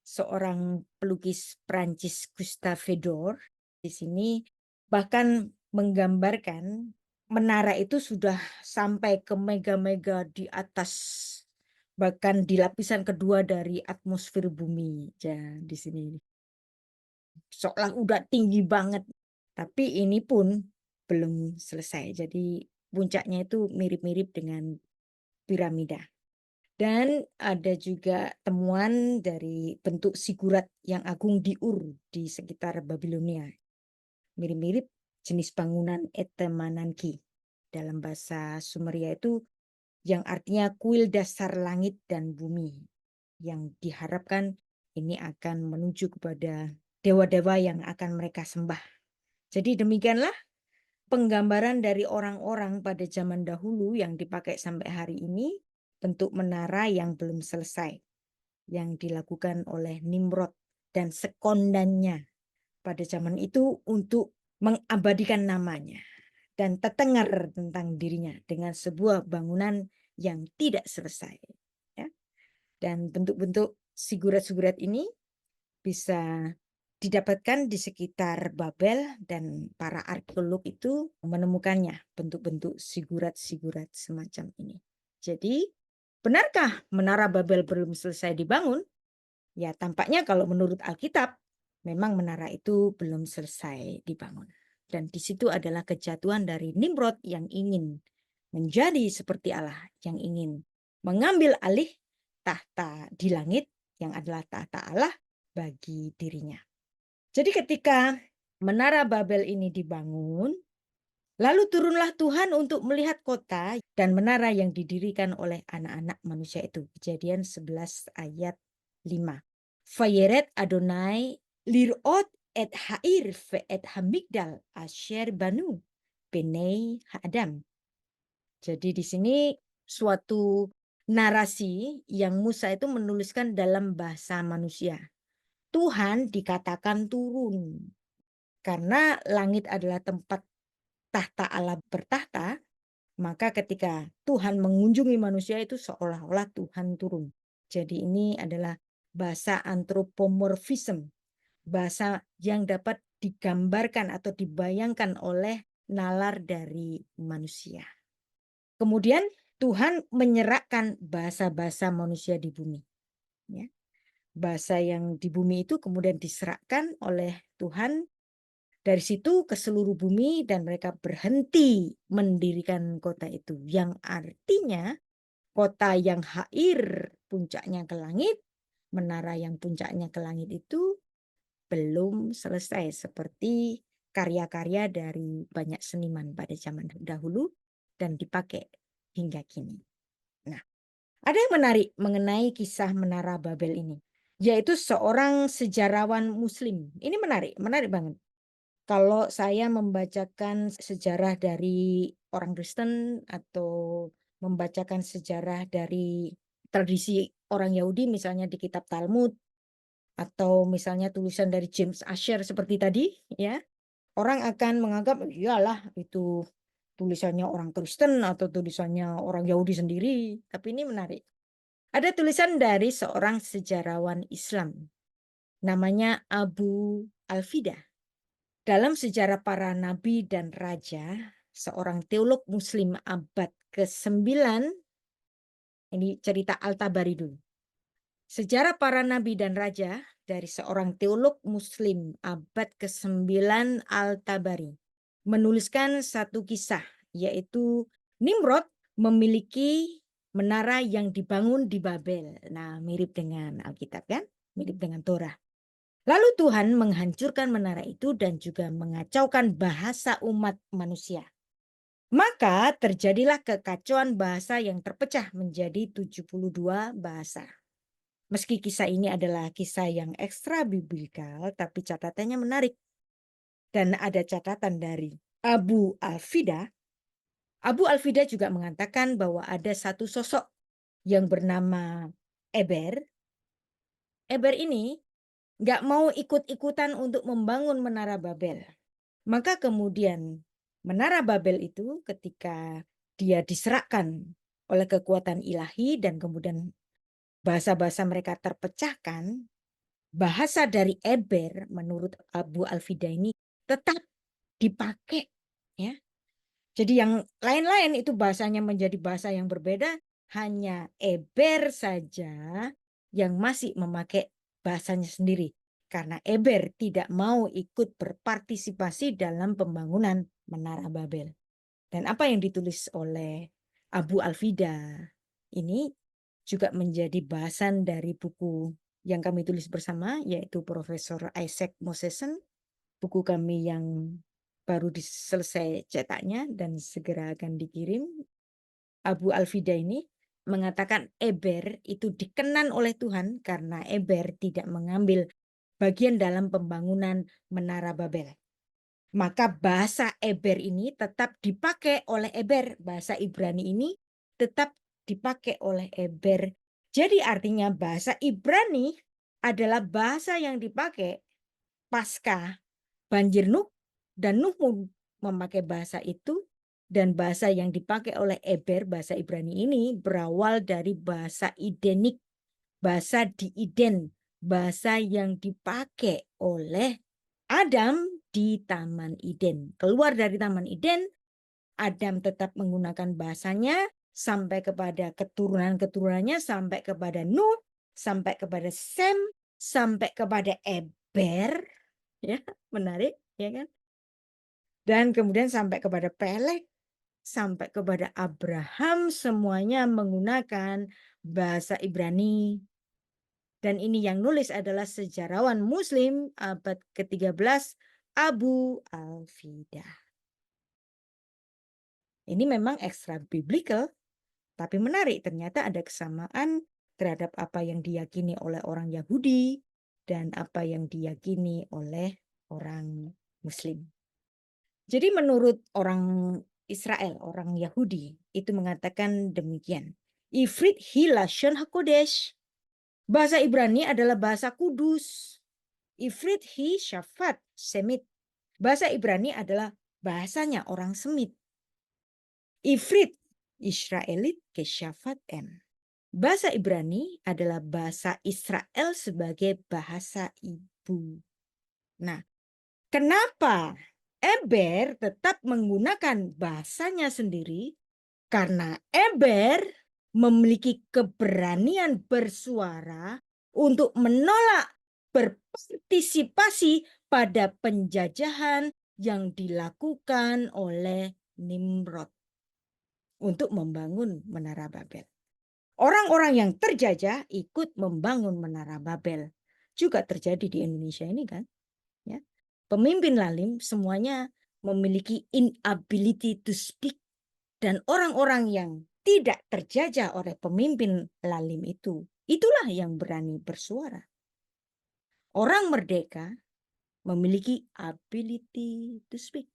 seorang pelukis Prancis Gustave Doré. Di sini bahkan menggambarkan menara itu sudah sampai ke mega-mega di atas, bahkan di lapisan kedua dari atmosfer bumi. Ya, di sini seolah udah tinggi banget, tapi ini pun belum selesai. Jadi puncaknya itu mirip-mirip dengan piramida. Dan ada juga temuan dari bentuk sigurat yang agung di Ur di sekitar Babilonia. Mirip-mirip jenis bangunan Etemananki. Dalam bahasa Sumeria itu yang artinya kuil dasar langit dan bumi. Yang diharapkan ini akan menuju kepada dewa-dewa yang akan mereka sembah. Jadi demikianlah penggambaran dari orang-orang pada zaman dahulu yang dipakai sampai hari ini, bentuk menara yang belum selesai, yang dilakukan oleh Nimrod dan sekondannya pada zaman itu untuk mengabadikan namanya dan terdengar tentang dirinya dengan sebuah bangunan yang tidak selesai. Ya. Dan bentuk-bentuk sigurat-sigurat ini bisa didapatkan di sekitar Babel, dan para arkeolog itu menemukannya, bentuk-bentuk sigurat-sigurat semacam ini. Jadi, benarkah Menara Babel belum selesai dibangun? Ya, tampaknya kalau menurut Alkitab, memang menara itu belum selesai dibangun. Dan di situ adalah kejatuhan dari Nimrod yang ingin menjadi seperti Allah, yang ingin mengambil alih tahta di langit yang adalah tahta Allah bagi dirinya. Jadi ketika Menara Babel ini dibangun, lalu turunlah Tuhan untuk melihat kota dan menara yang didirikan oleh anak-anak manusia itu. Kejadian 11 ayat 5. Vayeret Adonai lirot et hair ve et hamigdal asher banu benei Adam. Jadi di sini suatu narasi yang Musa itu menuliskan dalam bahasa manusia. Tuhan dikatakan turun karena langit adalah tempat tahta Allah bertahta, maka ketika Tuhan mengunjungi manusia itu seolah-olah Tuhan turun. Jadi ini adalah bahasa anthropomorphism, bahasa yang dapat digambarkan atau dibayangkan oleh nalar dari manusia. Kemudian Tuhan menyerahkan bahasa-bahasa manusia di bumi. Ya. Bahasa yang di bumi itu kemudian diserahkan oleh Tuhan dari situ ke seluruh bumi dan mereka berhenti mendirikan kota itu. Yang artinya kota yang hair puncaknya ke langit, menara yang puncaknya ke langit itu belum selesai seperti karya-karya dari banyak seniman pada zaman dahulu dan dipakai hingga kini. Nah, ada yang menarik mengenai kisah Menara Babel ini, yaitu seorang sejarawan Muslim. Ini menarik banget. Kalau saya membacakan sejarah dari orang Kristen atau membacakan sejarah dari tradisi orang Yahudi, misalnya di kitab Talmud, atau misalnya tulisan dari James Asher seperti tadi, ya, orang akan menganggap iyalah itu tulisannya orang Kristen atau tulisannya orang Yahudi sendiri. Tapi ini menarik. Ada tulisan dari seorang sejarawan Islam, namanya Abu Al-Fida. Dalam sejarah para nabi dan raja, seorang teolog Muslim abad ke-9, ini cerita Al-Tabari dulu. Sejarah para nabi dan raja dari seorang teolog Muslim abad ke-9 Al-Tabari menuliskan satu kisah, yaitu Nimrod memiliki menara yang dibangun di Babel. Nah, mirip dengan Alkitab kan? Mirip dengan Torah. Lalu Tuhan menghancurkan menara itu dan juga mengacaukan bahasa umat manusia. Maka terjadilah kekacauan bahasa yang terpecah menjadi 72 bahasa. Meski kisah ini adalah kisah yang ekstra biblikal, tapi catatannya menarik. Dan ada catatan dari Abu Al-Fida. Abu Al-Fida juga mengatakan bahwa ada satu sosok yang bernama Eber. Eber ini nggak mau ikut-ikutan untuk membangun Menara Babel. Maka kemudian Menara Babel itu ketika dia diserahkan oleh kekuatan ilahi dan kemudian bahasa-bahasa mereka terpecahkan, bahasa dari Eber menurut Abu Al-Fida ini tetap dipakai. Ya. Jadi yang lain-lain itu bahasanya menjadi bahasa yang berbeda, hanya Eber saja yang masih memakai bahasanya sendiri. Karena Eber tidak mau ikut berpartisipasi dalam pembangunan Menara Babel. Dan apa yang ditulis oleh Abu Al-Fida ini juga menjadi bahasan dari buku yang kami tulis bersama, yaitu Profesor Isaac Mosesen. Buku kami yang baru selesai cetaknya dan segera akan dikirim. Abu Al-Fida ini mengatakan Eber itu dikenan oleh Tuhan karena Eber tidak mengambil bagian dalam pembangunan Menara Babel. Maka bahasa Eber ini tetap dipakai oleh Eber. Bahasa Ibrani ini tetap dipakai oleh Eber. Jadi artinya bahasa Ibrani adalah bahasa yang dipakai pasca banjir Nuh, dan Nuh memakai bahasa itu, dan bahasa yang dipakai oleh Eber, bahasa Ibrani ini berawal dari bahasa Idenik, bahasa di Eden, bahasa yang dipakai oleh Adam di Taman Eden. Keluar dari Taman Eden, Adam tetap menggunakan bahasanya sampai kepada keturunan-keturunannya, sampai kepada Nuh, sampai kepada Sem, sampai kepada Eber. Ya, menarik, ya kan? Dan kemudian sampai kepada Pelek, sampai kepada Abraham, semuanya menggunakan bahasa Ibrani. Dan ini yang nulis adalah sejarawan Muslim abad ke-13 Abu Al-Fidah. Ini memang ekstra biblical, tapi menarik. Ternyata ada kesamaan terhadap apa yang diyakini oleh orang Yahudi dan apa yang diyakini oleh orang Muslim. Jadi menurut orang Israel, orang Yahudi, itu mengatakan demikian. Ifrit hi lashon hakodesh. Bahasa Ibrani adalah bahasa kudus. Ifrit hi syafat semit. Bahasa Ibrani adalah bahasanya orang Semit. Ifrit Israelit ke syafat em. Bahasa Ibrani adalah bahasa Israel sebagai bahasa ibu. Nah, kenapa Eber tetap menggunakan bahasanya sendiri? Karena Eber memiliki keberanian bersuara untuk menolak berpartisipasi pada penjajahan yang dilakukan oleh Nimrod untuk membangun Menara Babel. Orang-orang yang terjajah ikut membangun Menara Babel. Juga terjadi di Indonesia ini kan. Ya. Pemimpin lalim semuanya memiliki inability to speak. Dan orang-orang yang tidak terjajah oleh pemimpin lalim itu, itulah yang berani bersuara. Orang merdeka memiliki ability to speak.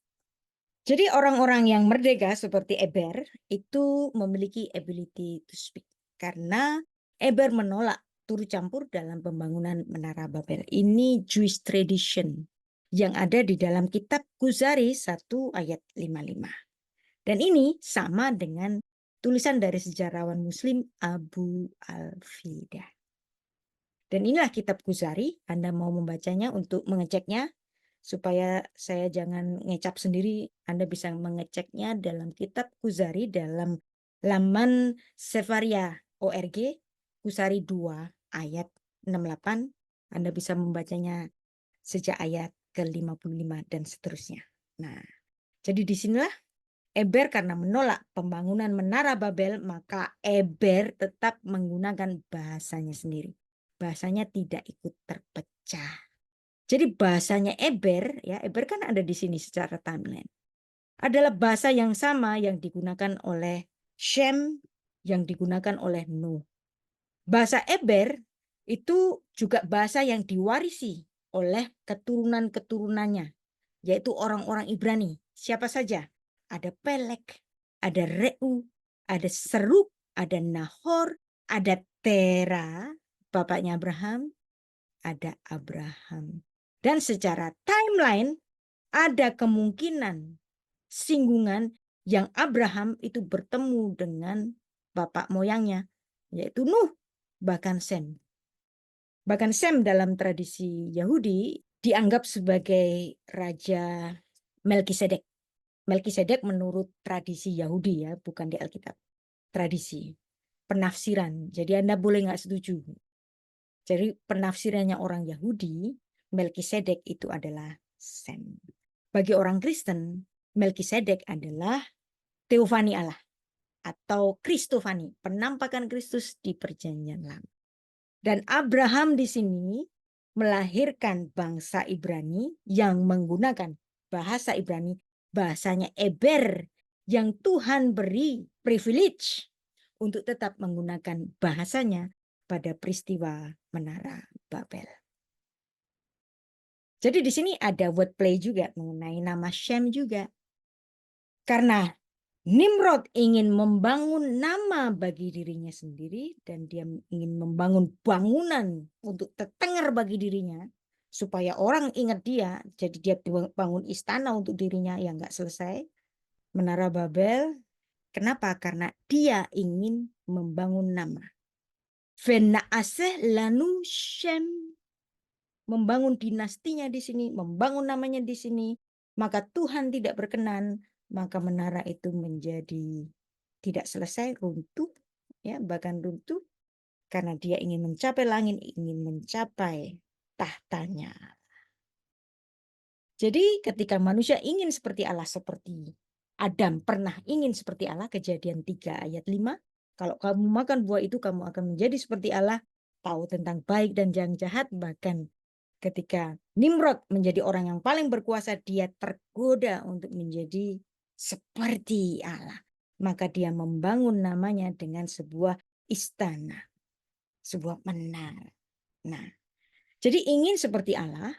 Jadi orang-orang yang merdeka seperti Eber itu memiliki ability to speak. Karena Eber menolak turut campur dalam pembangunan Menara Babel. Ini Jewish tradition yang ada di dalam kitab Kuzari 1 ayat 55. Dan ini sama dengan tulisan dari sejarawan Muslim Abu Al-Fidah. Dan inilah kitab Kuzari. Anda mau membacanya untuk mengeceknya. Supaya saya jangan ngecap sendiri, Anda bisa mengeceknya dalam kitab Kuzari dalam laman Sefaria.org, Kuzari 2 ayat 68. Anda bisa membacanya sejak ayat ke-55 dan seterusnya. Nah, jadi disinilah Eber karena menolak pembangunan Menara Babel, maka Eber tetap menggunakan bahasanya sendiri. Bahasanya tidak ikut terpecah. Jadi bahasanya Eber, ya Eber kan ada di sini secara timeline. Adalah bahasa yang sama yang digunakan oleh Shem, yang digunakan oleh Nuh. Bahasa Eber itu juga bahasa yang diwarisi oleh keturunan-keturunannya, yaitu orang-orang Ibrani. Siapa saja? Ada Pelek, ada Reu, ada Serug, ada Nahor, ada Tera, bapaknya Abraham, ada Abraham. Dan secara timeline ada kemungkinan singgungan yang Abraham itu bertemu dengan bapak moyangnya, yaitu Nuh, bahkan Sem. Bahkan Sem dalam tradisi Yahudi dianggap sebagai Raja Melkisedek. Melkisedek menurut tradisi Yahudi ya, bukan di Alkitab. Tradisi, penafsiran. Jadi Anda boleh nggak setuju. Jadi penafsirannya orang Yahudi, Melkisedek itu adalah Sem. Bagi orang Kristen, Melkisedek adalah Teofani Allah atau Kristofani, penampakan Kristus di Perjanjian Lama. Dan Abraham di sini melahirkan bangsa Ibrani yang menggunakan bahasa Ibrani, bahasanya Eber, yang Tuhan beri privilege untuk tetap menggunakan bahasanya pada peristiwa Menara Babel. Jadi di sini ada wordplay juga mengenai nama Shem juga. Karena Nimrod ingin membangun nama bagi dirinya sendiri dan dia ingin membangun bangunan untuk terdengar bagi dirinya supaya orang ingat dia. Jadi dia bangun istana untuk dirinya yang nggak selesai. Menara Babel. Kenapa? Karena dia ingin membangun nama. Vena'aseh lanu Shem, membangun dinastinya di sini, membangun namanya di sini, maka Tuhan tidak berkenan, maka menara itu menjadi tidak selesai, runtuh, ya bahkan runtuh, karena dia ingin mencapai langit, ingin mencapai tahtanya. Jadi ketika manusia ingin seperti Allah, seperti Adam pernah ingin seperti Allah, Kejadian 3 ayat 5, kalau kamu makan buah itu kamu akan menjadi seperti Allah. tahu tentang baik dan yang jahat. Bahkan ketika Nimrod menjadi orang yang paling berkuasa, dia tergoda untuk menjadi seperti Allah. Maka dia membangun namanya dengan sebuah istana, sebuah menara. Nah, jadi ingin seperti Allah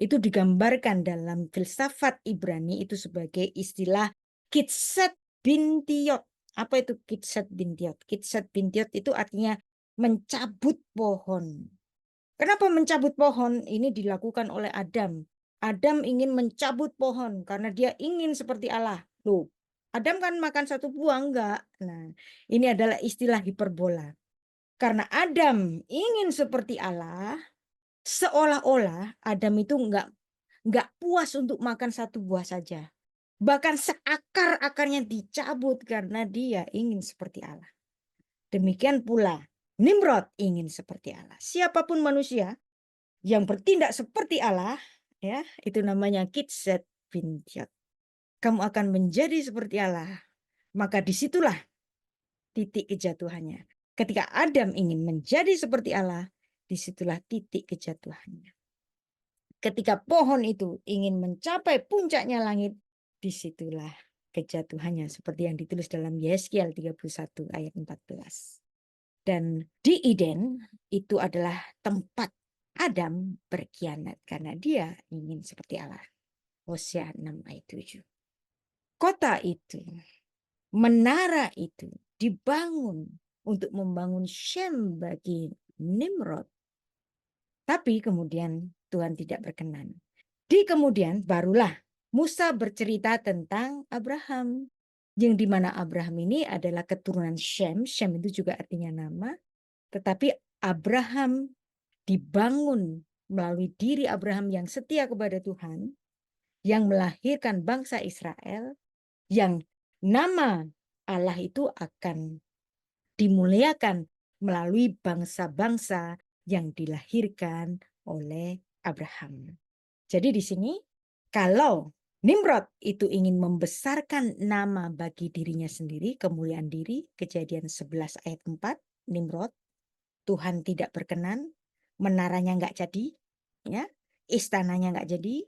itu digambarkan dalam filsafat Ibrani itu sebagai istilah kitset bintiot. Apa itu kitset bintiot? Kitset bintiot itu artinya mencabut pohon. Kenapa mencabut pohon? Ini dilakukan oleh Adam. Adam ingin mencabut pohon karena dia ingin seperti Allah. Loh, Adam kan makan satu buah enggak? Nah, ini adalah istilah hiperbola. Karena Adam ingin seperti Allah, seolah-olah Adam itu enggak puas untuk makan satu buah saja. Bahkan seakar-akarnya dicabut karena dia ingin seperti Allah. Demikian pula Nimrod ingin seperti Allah. Siapapun manusia yang bertindak seperti Allah, ya, itu namanya kitset bintiot. Kamu akan menjadi seperti Allah. Maka disitulah titik kejatuhannya. Ketika Adam ingin menjadi seperti Allah, disitulah titik kejatuhannya. Ketika pohon itu ingin mencapai puncaknya langit, disitulah kejatuhannya. Seperti yang ditulis dalam Yeskiel 31 ayat 14. Dan di Eden itu adalah tempat Adam berkhianat karena dia ingin seperti Allah. Hosea 6 ayat 7. Kota itu, menara itu dibangun untuk membangun Shem bagi Nimrod. Tapi kemudian Tuhan tidak berkenan. Di kemudian barulah Musa bercerita tentang Abraham. Yang dimana Abraham ini adalah keturunan Shem. Shem itu juga artinya nama. Tetapi Abraham dibangun melalui diri Abraham yang setia kepada Tuhan, yang melahirkan bangsa Israel, yang nama Allah itu akan dimuliakan melalui bangsa-bangsa yang dilahirkan oleh Abraham. Jadi di sini kalau Nimrod itu ingin membesarkan nama bagi dirinya sendiri, kemuliaan diri, Kejadian 11 ayat 4, Nimrod, Tuhan tidak berkenan, menaranya nggak jadi, ya, istananya nggak jadi,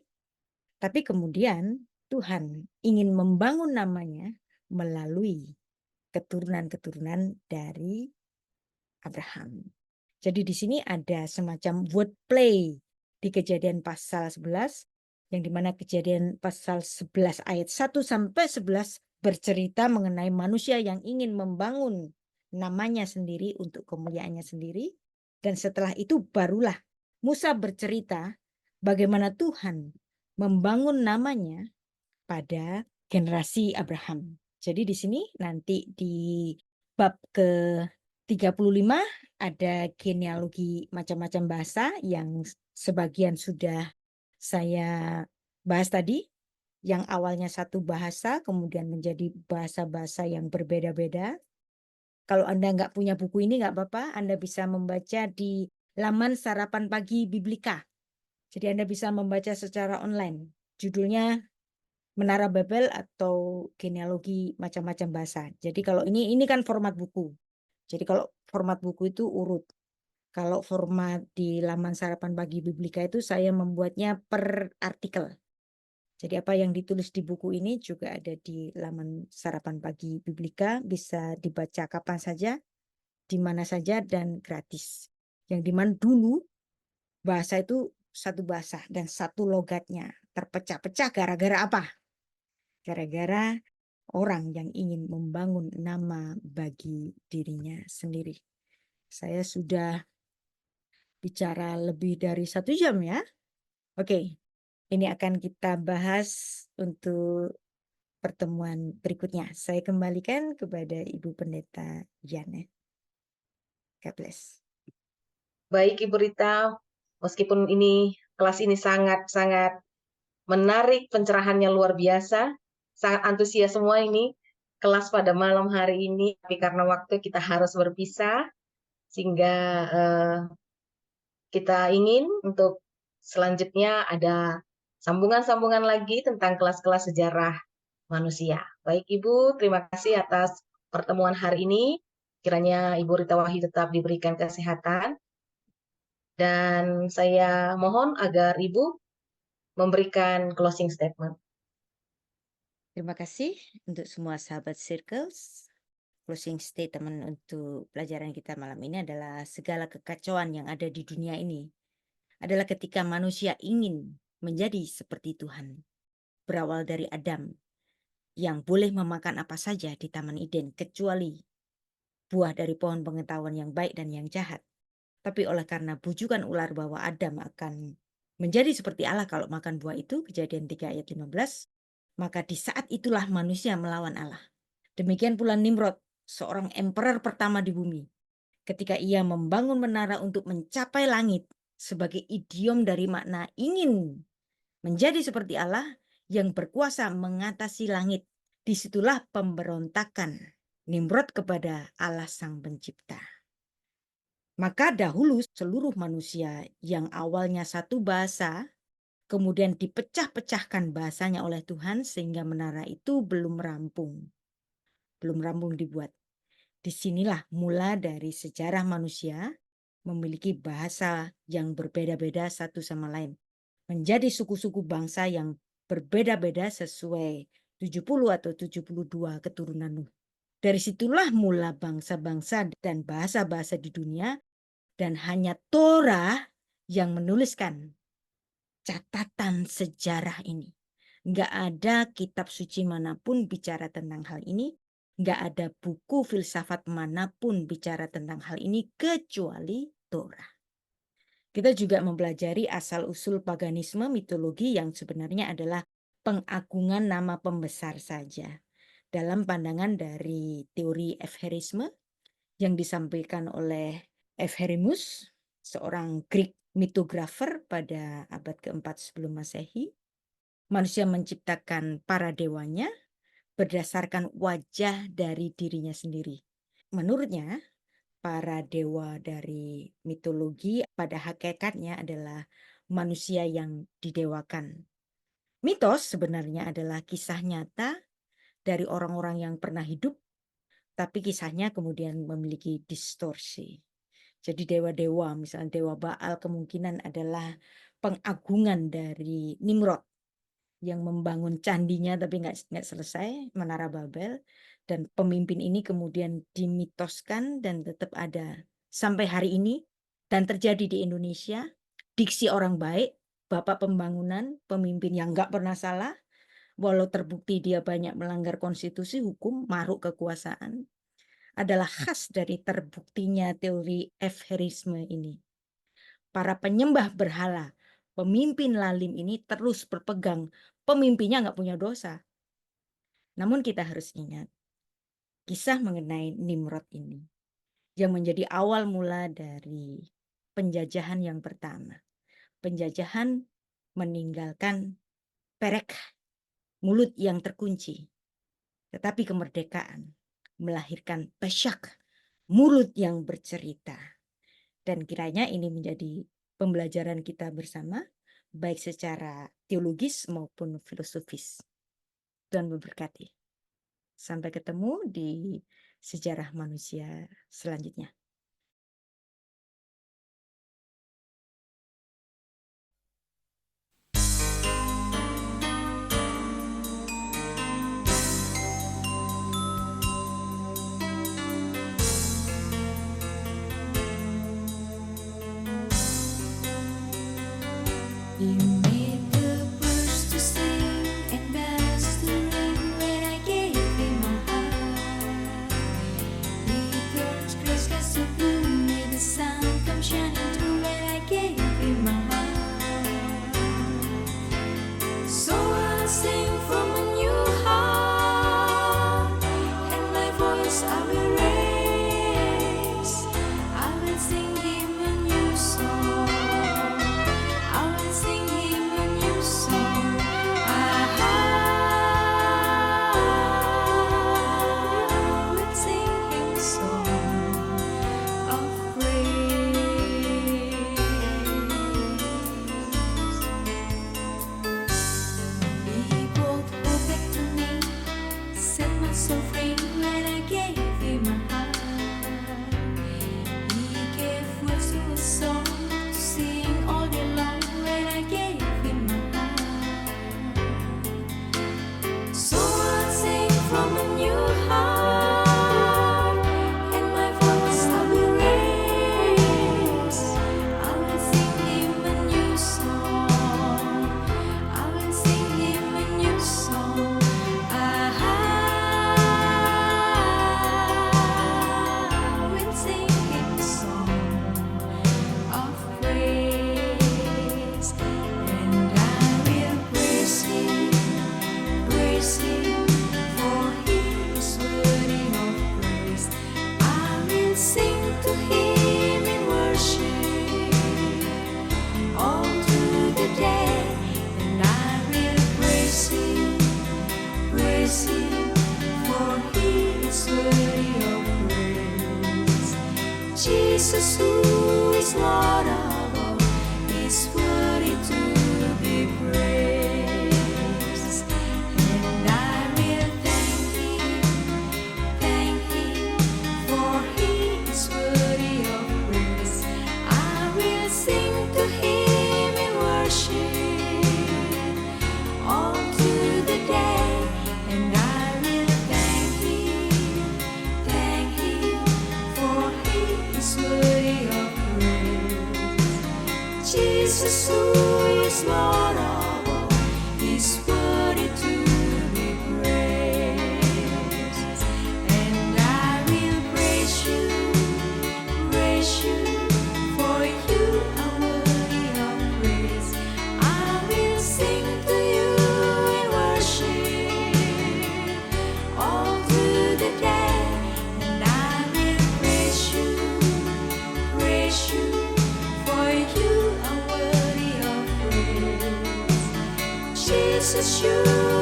tapi kemudian Tuhan ingin membangun namanya melalui keturunan-keturunan dari Abraham. Jadi di sini ada semacam word play di Kejadian pasal 11, yang dimana Kejadian pasal 11 ayat 1 sampai 11 bercerita mengenai manusia yang ingin membangun namanya sendiri untuk kemuliaannya sendiri. Dan setelah itu barulah Musa bercerita bagaimana Tuhan membangun namanya pada generasi Abraham. Jadi di sini nanti di bab ke-35 ada genealogi macam-macam bahasa yang sebagian sudah saya bahas tadi. Yang awalnya satu bahasa kemudian menjadi bahasa-bahasa yang berbeda-beda. Kalau Anda nggak punya buku ini nggak apa-apa, Anda bisa membaca di laman Sarapan Pagi Biblika. Jadi Anda bisa membaca secara online. Judulnya Menara Babel atau genealogi macam-macam bahasa. Jadi kalau ini kan format buku. Jadi kalau format buku itu urut. Kalau format di laman Sarapan Pagi Biblika itu saya membuatnya per artikel. Jadi apa yang ditulis di buku ini juga ada di laman Sarapan Pagi Biblika, bisa dibaca kapan saja, di mana saja, dan gratis. Yang dimana dulu bahasa itu satu bahasa dan satu logatnya terpecah-pecah gara-gara apa? Gara-gara orang yang ingin membangun nama bagi dirinya sendiri. Saya sudah bicara lebih dari 1 jam ya. Oke, ini akan kita bahas untuk pertemuan berikutnya. Saya kembalikan kepada Ibu Pendeta Jane. God bless. Baik Ibu Rita, meskipun kelas ini sangat-sangat menarik, pencerahannya luar biasa, sangat antusias semua ini kelas pada malam hari ini, tapi karena waktu kita harus berpisah, sehingga kita ingin untuk selanjutnya ada sambungan-sambungan lagi tentang kelas-kelas sejarah manusia. Baik Ibu, terima kasih atas pertemuan hari ini. Kiranya Ibu Rita Wahyu tetap diberikan kesehatan Dan saya mohon agar Ibu memberikan closing statement. Terima kasih untuk semua sahabat Circles. Closing statement untuk pelajaran kita malam ini adalah segala kekacauan yang ada di dunia ini adalah ketika manusia ingin menjadi seperti Tuhan. Berawal dari Adam yang boleh memakan apa saja di Taman Eden kecuali buah dari pohon pengetahuan yang baik dan yang jahat. Tapi oleh karena bujukan ular bahwa Adam akan menjadi seperti Allah kalau makan buah itu, Kejadian 3 ayat 15, maka di saat itulah manusia melawan Allah. Demikian pula Nimrod, seorang emperor pertama di bumi. Ketika ia membangun menara untuk mencapai langit sebagai idiom dari makna ingin menjadi seperti Allah yang berkuasa mengatasi langit. Disitulah pemberontakan Nimrod kepada Allah Sang Pencipta. Maka dahulu seluruh manusia yang awalnya satu bahasa, kemudian dipecah-pecahkan bahasanya oleh Tuhan sehingga menara itu belum rampung dibuat. Disinilah mula dari sejarah manusia memiliki bahasa yang berbeda-beda satu sama lain. Menjadi suku-suku bangsa yang berbeda-beda sesuai 70 atau 72 keturunan Nuh. Dari situlah mula bangsa-bangsa dan bahasa-bahasa di dunia, dan hanya Torah yang menuliskan catatan sejarah ini. Nggak ada kitab suci manapun bicara tentang hal ini. Nggak ada buku filsafat manapun bicara tentang hal ini kecuali Torah. Kita juga mempelajari asal-usul paganisme mitologi yang sebenarnya adalah pengagungan nama pembesar saja. Dalam pandangan dari teori Evherisme yang disampaikan oleh Evherimus, seorang Greek mitografer pada abad keempat sebelum Masehi, manusia menciptakan para dewanya berdasarkan wajah dari dirinya sendiri. Menurutnya, para dewa dari mitologi pada hakikatnya adalah manusia yang didewakan. Mitos sebenarnya adalah kisah nyata dari orang-orang yang pernah hidup, tapi kisahnya kemudian memiliki distorsi. Jadi dewa-dewa, misalnya dewa Baal kemungkinan adalah pengagungan dari Nimrod yang membangun candinya tapi nggak selesai, Menara Babel. Dan pemimpin ini kemudian dimitoskan dan tetap ada sampai hari ini dan terjadi di Indonesia. Diksi orang baik, bapak pembangunan, pemimpin yang nggak pernah salah, walau terbukti dia banyak melanggar konstitusi, hukum, maruk kekuasaan, adalah khas dari terbuktinya teori Evherisme ini. Para penyembah berhala, pemimpin lalim ini terus berpegang pemimpinnya nggak punya dosa. Namun kita harus ingat kisah mengenai Nimrod ini yang menjadi awal mula dari penjajahan yang pertama. Penjajahan meninggalkan perek, mulut yang terkunci. Tetapi kemerdekaan melahirkan pesyak, mulut yang bercerita. Dan kiranya ini menjadi pembelajaran kita bersama, baik secara teologis maupun filosofis. Tuhan memberkati. Sampai ketemu di sejarah manusia selanjutnya. You made the birds to sing and bells to ring when I gave you my heart. Returns gray skies so blue, may the sun come shining through when I gave you my heart. So I'll sing from a new heart, and my voice I will raise. I will sing him a new song. I will sing him a new song. I will sing him a song of praise. He brought hope back to me, set my soul free when I gave him my heart. He gave words to a song to is sure.